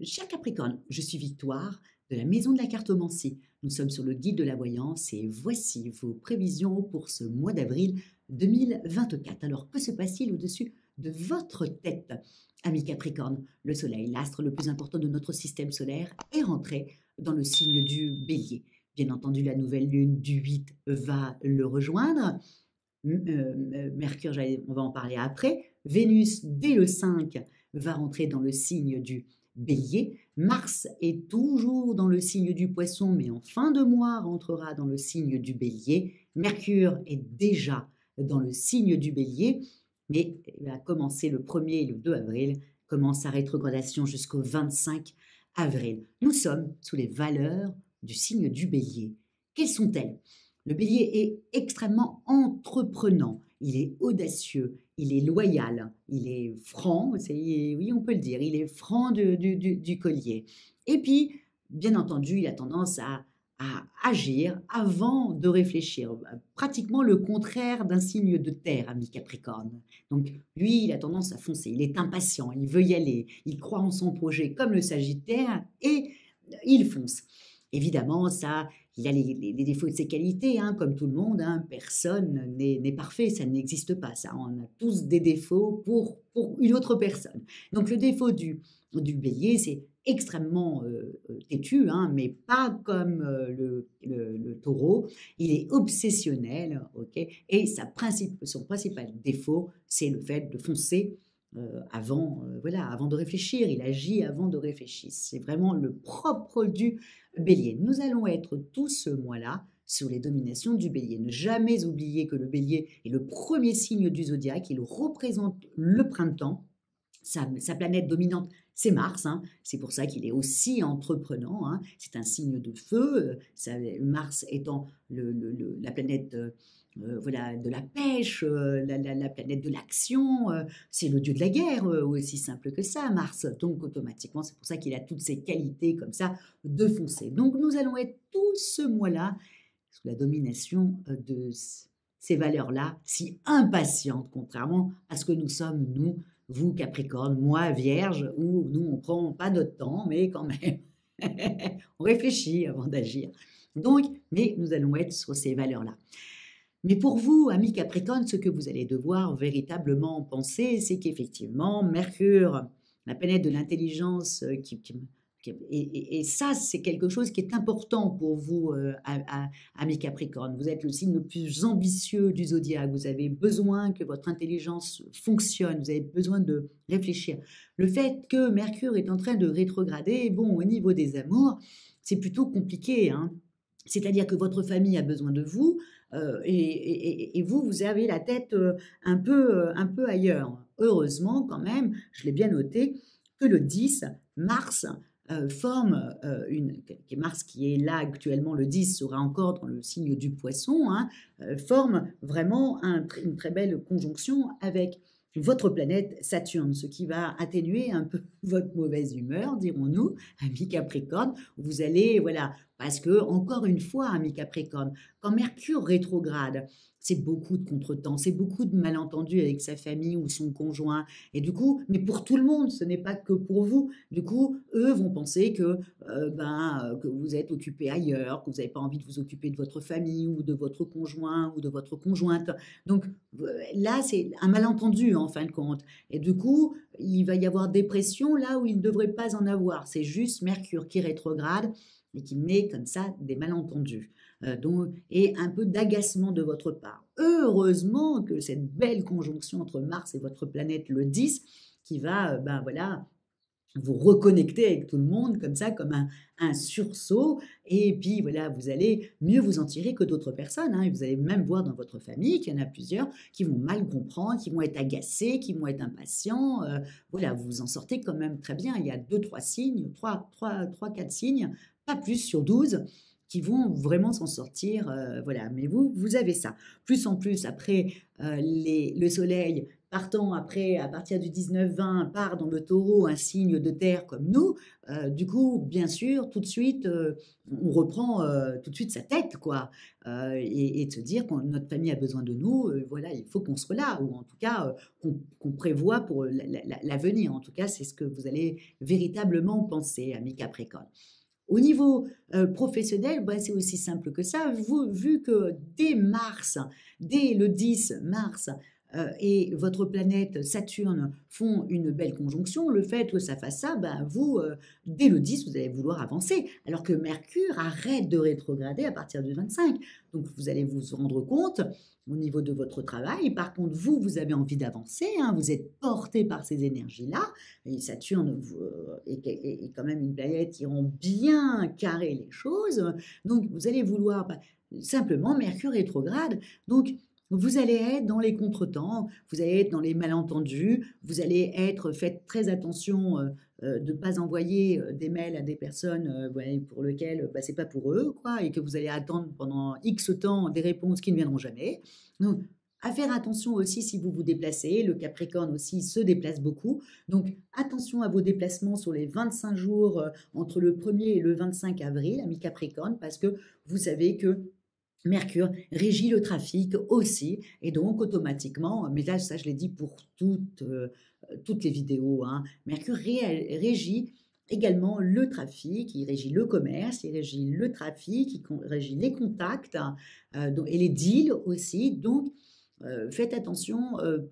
Cher Capricorne, je suis Victoire de la Maison de la Cartomancie. Nous sommes sur le guide de la voyance et voici vos prévisions pour ce mois d'avril 2024. Alors, que se passe-t-il au-dessus de votre tête, ami Capricorne? Le Soleil, l'astre le plus important de notre système solaire, est rentré dans le signe du Bélier. Bien entendu, la nouvelle lune du 8 va le rejoindre. Mercure, on va en parler après. Vénus, dès le 5, va rentrer dans le signe du Bélier. Mars est toujours dans le signe du Poisson, mais en fin de mois rentrera dans le signe du Bélier. Mercure est déjà dans le signe du Bélier, mais il va commencer le 1er et le 2 avril, commence sa rétrogradation jusqu'au 25 avril. Nous sommes sous les valeurs du signe du Bélier. Quelles sont-elles? Le Bélier est extrêmement entreprenant, il est audacieux, il est loyal, il est franc, oui on peut le dire, il est franc du collier. Et puis, bien entendu, il a tendance à agir avant de réfléchir, pratiquement le contraire d'un signe de terre, ami Capricorne. Donc lui, il a tendance à foncer, il est impatient, il veut y aller, il croit en son projet comme le Sagittaire et il fonce. Évidemment, ça, il a les défauts de ses qualités, hein, comme tout le monde, hein, personne n'est parfait, ça n'existe pas, ça. On a tous des défauts pour une autre personne. Donc le défaut du bélier, c'est extrêmement têtu, hein, mais pas comme le taureau. Il est obsessionnel, ok, et son principal défaut, c'est le fait de foncer voilà, avant de réfléchir. Il agit avant de réfléchir. C'est vraiment le propre du Bélier. Nous allons être tout ce mois-là sous les dominations du Bélier. Ne jamais oublier que le Bélier est le premier signe du zodiaque. Il représente le printemps. Sa planète dominante, c'est Mars. Hein. C'est pour ça qu'il est aussi entreprenant. Hein. C'est un signe de feu. Mars étant la planète voilà, de la pêche, la planète de l'action. C'est le dieu de la guerre, aussi simple que ça, Mars. Donc automatiquement, c'est pour ça qu'il a toutes ces qualités comme ça de foncer. Donc nous allons être tout ce mois-là sous la domination de ces valeurs-là, si impatientes, contrairement à ce que nous sommes, nous, vous Capricorne, moi Vierge, où nous on prend pas notre temps, mais quand même, on réfléchit avant d'agir. Donc, mais nous allons être sur ces valeurs-là. Mais pour vous, amis Capricorne, ce que vous allez devoir véritablement penser, c'est qu'effectivement, Mercure, la planète de l'intelligence, et ça, c'est quelque chose qui est important pour vous, amis Capricorne. Vous êtes le signe le plus ambitieux du zodiaque. Vous avez besoin que votre intelligence fonctionne. Vous avez besoin de réfléchir. Le fait que Mercure est en train de rétrograder, bon, au niveau des amours, c'est plutôt compliqué, hein. C'est-à-dire que votre famille a besoin de vous et vous, vous avez la tête un peu ailleurs. Heureusement, quand même, je l'ai bien noté, que le 10, Mars, forme Mars qui est là actuellement, le 10 sera encore dans le signe du Poisson, hein, forme vraiment une très belle conjonction avec votre planète Saturne, ce qui va atténuer un peu votre mauvaise humeur, dirons-nous, ami Capricorne. Vous allez, voilà, parce que, encore une fois, ami Capricorne, quand Mercure rétrograde, c'est beaucoup de contretemps, c'est beaucoup de malentendus avec sa famille ou son conjoint. Et du coup, mais pour tout le monde, ce n'est pas que pour vous. Du coup, eux vont penser que vous êtes occupé ailleurs, que vous n'avez pas envie de vous occuper de votre famille ou de votre conjoint ou de votre conjointe. Donc là, c'est un malentendu en fin de compte. Et du coup, il va y avoir des pressions là où il ne devrait pas en avoir. C'est juste Mercure qui rétrograde et qui met comme ça des malentendus et un peu d'agacement de votre part. Heureusement que cette belle conjonction entre Mars et votre planète, le 10, qui va voilà, vous reconnecter avec tout le monde comme ça, comme un sursaut, et puis voilà, vous allez mieux vous en tirer que d'autres personnes, hein, et vous allez même voir dans votre famille qu'il y en a plusieurs qui vont mal comprendre, qui vont être agacés, qui vont être impatients, voilà, vous vous en sortez quand même très bien. Il y a 2-3 signes, 3-4 signes, pas plus sur 12, qui vont vraiment s'en sortir, voilà, mais vous avez ça. Plus en plus, après, le soleil partant après, à partir du 19-20, part dans le taureau, un signe de terre comme nous, du coup, bien sûr, tout de suite, on reprend tout de suite sa tête, quoi. Et de se dire que notre famille a besoin de nous, voilà, il faut qu'on soit là, ou en tout cas, qu'on prévoit pour l'avenir. En tout cas, c'est ce que vous allez véritablement penser, ami Capricorne. Au niveau professionnel, bah, c'est aussi simple que ça. Vu que dès mars, dès le 10 mars, et votre planète Saturne font une belle conjonction, le fait que ça fasse ça, ben vous, dès le 10, vous allez vouloir avancer, alors que Mercure arrête de rétrograder à partir du 25. Donc vous allez vous rendre compte au niveau de votre travail. Par contre, vous avez envie d'avancer, hein, vous êtes porté par ces énergies-là, et Saturne est quand même une planète qui rend bien carré les choses. Donc vous allez vouloir, bah, simplement, Mercure rétrograde. Donc vous allez être dans les contretemps, vous allez être dans les malentendus, vous allez être, faites très attention de ne pas envoyer des mails à des personnes ouais, pour lesquelles bah, c'est pas pour eux, quoi, et que vous allez attendre pendant X temps des réponses qui ne viendront jamais. Donc, à faire attention aussi si vous vous déplacez, le Capricorne aussi se déplace beaucoup, donc attention à vos déplacements sur les 25 jours entre le 1er et le 25 avril, ami Capricorne, parce que vous savez que Mercure régit le trafic aussi, et donc automatiquement, mais là, ça je l'ai dit pour toutes les vidéos, hein, Mercure régit également le trafic, il régit le commerce, il régit le trafic, il régit les contacts et les deals aussi. Donc, faites attention,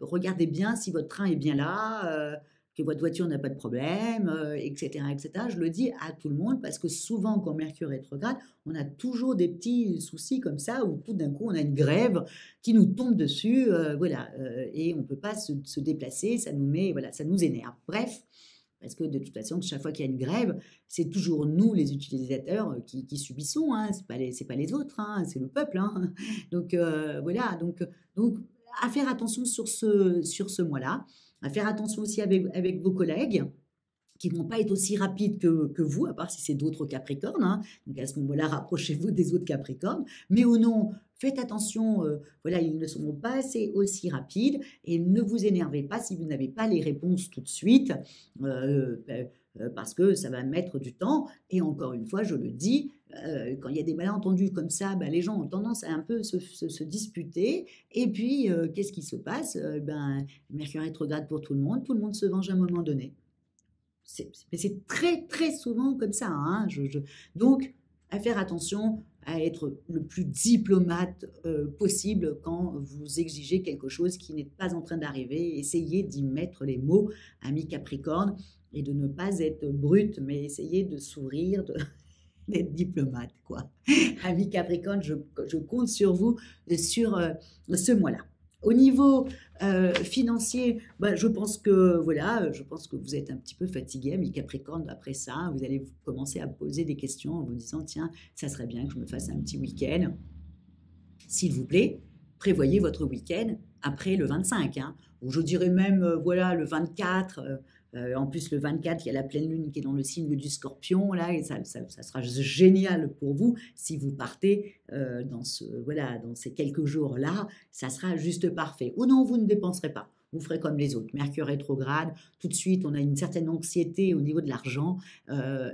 regardez bien si votre train est bien là, que votre voiture n'a pas de problème, etc., etc. Je le dis à tout le monde parce que souvent, quand Mercure rétrograde, on a toujours des petits soucis comme ça où tout d'un coup, on a une grève qui nous tombe dessus, voilà, et on ne peut pas se déplacer, ça nous met, voilà, ça nous énerve. Bref, parce que de toute façon, chaque fois qu'il y a une grève, c'est toujours nous, les utilisateurs, qui subissons, hein, c'est pas les autres, hein, c'est le peuple, hein. Donc voilà, donc à faire attention sur ce mois-là, à faire attention aussi avec vos collègues, qui ne vont pas être aussi rapides que vous, à part si c'est d'autres Capricornes, hein. Donc à ce moment-là, rapprochez-vous des autres Capricornes. Mais au non, faites attention, voilà, ils ne seront pas assez aussi rapides et ne vous énervez pas si vous n'avez pas les réponses tout de suite, parce que ça va mettre du temps. Et encore une fois, je le dis, quand il y a des malentendus comme ça, ben, les gens ont tendance à un peu se disputer. Et puis, qu'est-ce qui se passe? Ben, Mercure rétrograde pour tout le monde se venge à un moment donné. Mais c'est très, très souvent comme ça, hein. Donc, à faire attention à être le plus diplomate possible quand vous exigez quelque chose qui n'est pas en train d'arriver. Essayez d'y mettre les mots, ami Capricorne, et de ne pas être brute, mais essayez de sourire, d'être diplomate, quoi. Ami Capricorne, je compte sur vous sur ce mois-là. Au niveau financier, bah, je pense que voilà, je pense que vous êtes un petit peu fatigué, ami Capricorne. Après ça, vous allez commencer à poser des questions en vous disant tiens, ça serait bien que je me fasse un petit week-end. S'il vous plaît, prévoyez votre week-end après le 25, hein, ou je dirais même voilà le 24. En plus, le 24, il y a la pleine lune qui est dans le signe du Scorpion, là, et ça sera génial pour vous si vous partez voilà, dans ces quelques jours-là, ça sera juste parfait. Ou non, vous ne dépenserez pas. Vous ferez comme les autres. Mercure rétrograde, tout de suite, on a une certaine anxiété au niveau de l'argent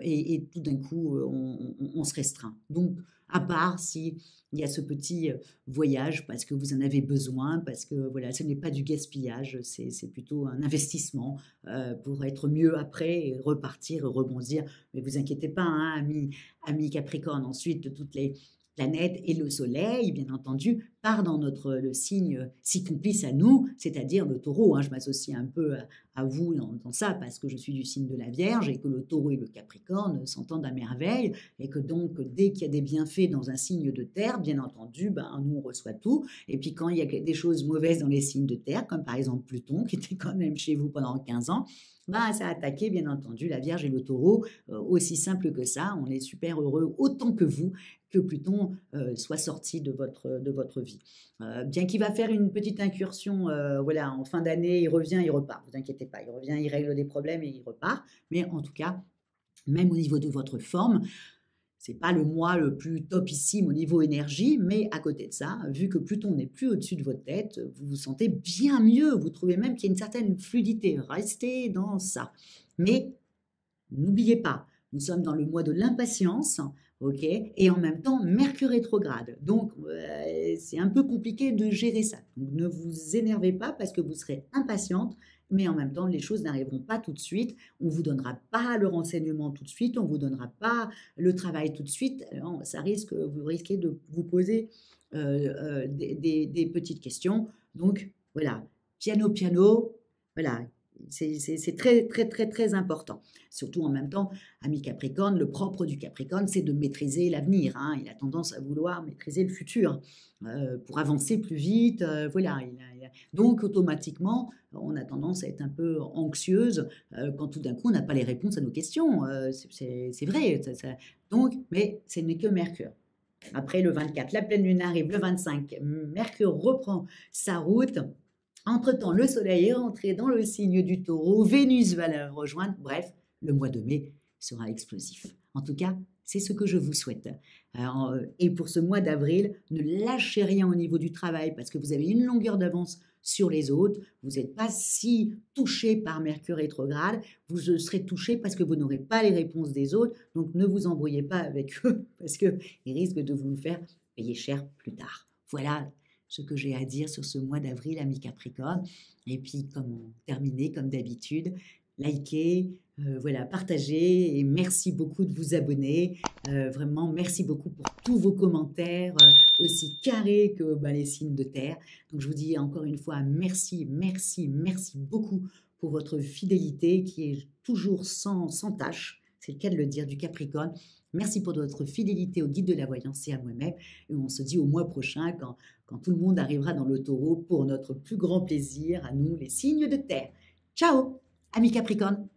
et tout d'un coup, on se restreint. Donc, à part si il y a ce petit voyage parce que vous en avez besoin, parce que voilà, ce n'est pas du gaspillage, c'est plutôt un investissement pour être mieux après et repartir et rebondir. Mais vous inquiétez pas, hein, ami Capricorne. Ensuite, toutes les planètes et le soleil, bien entendu, part dans le signe si complice à nous, c'est-à-dire le taureau, hein. Je m'associe un peu à vous dans ça parce que je suis du signe de la Vierge et que le taureau et le Capricorne s'entendent à merveille et que donc dès qu'il y a des bienfaits dans un signe de terre, bien entendu, ben, nous on reçoit tout. Et puis quand il y a des choses mauvaises dans les signes de terre, comme par exemple Pluton qui était quand même chez vous pendant 15 ans, ben, ça a attaqué bien entendu la Vierge et le taureau, aussi simple que ça. On est super heureux autant que vous que Pluton soit sorti de votre vie. Bien qu'il va faire une petite incursion voilà, en fin d'année, il revient, il repart. Ne vous inquiétez pas, il revient, il règle des problèmes et il repart. Mais en tout cas, même au niveau de votre forme, c'est pas le mois le plus topissime au niveau énergie, mais à côté de ça, vu que Pluton n'est plus au-dessus de votre tête, vous vous sentez bien mieux. Vous trouvez même qu'il y a une certaine fluidité. Restez dans ça. Mais n'oubliez pas, nous sommes dans le mois de l'impatience, ok, et en même temps Mercure rétrograde. Donc c'est un peu compliqué de gérer ça. Donc ne vous énervez pas parce que vous serez impatiente, mais en même temps les choses n'arriveront pas tout de suite. On ne vous donnera pas le renseignement tout de suite, on ne vous donnera pas le travail tout de suite. Alors, ça risque, vous risquez de vous poser des petites questions. Donc voilà, piano, piano, voilà. C'est très, très, très, très important. Surtout en même temps, ami Capricorne, le propre du Capricorne, c'est de maîtriser l'avenir. Hein. Il a tendance à vouloir maîtriser le futur pour avancer plus vite. Voilà. Donc, automatiquement, on a tendance à être un peu anxieuse quand tout d'un coup, on n'a pas les réponses à nos questions. C'est vrai. Donc, mais ce n'est que Mercure. Après le 24, la pleine lune arrive. Le 25, Mercure reprend sa route. Entre-temps, le Soleil est rentré dans le signe du Taureau, Vénus va la rejoindre. Bref, le mois de mai sera explosif. En tout cas, c'est ce que je vous souhaite. Et pour ce mois d'avril, ne lâchez rien au niveau du travail parce que vous avez une longueur d'avance sur les autres. Vous n'êtes pas si touché par Mercure rétrograde. Vous serez touché parce que vous n'aurez pas les réponses des autres. Donc ne vous embrouillez pas avec eux parce qu'ils risquent de vous le faire payer cher plus tard. Voilà ce que j'ai à dire sur ce mois d'avril, ami Capricorne. Et puis, comment terminer, comme d'habitude, likez, voilà, partagez et merci beaucoup de vous abonner. Vraiment, merci beaucoup pour tous vos commentaires, aussi carrés que les signes de terre. Donc, je vous dis encore une fois merci, merci, merci beaucoup pour votre fidélité qui est toujours sans tâche. C'est le cas de le dire, du Capricorne. Merci pour votre fidélité au guide de la voyance et à moi-même. Et on se dit au mois prochain quand tout le monde arrivera dans le Taureau pour notre plus grand plaisir à nous, les signes de terre. Ciao, amis Capricorne!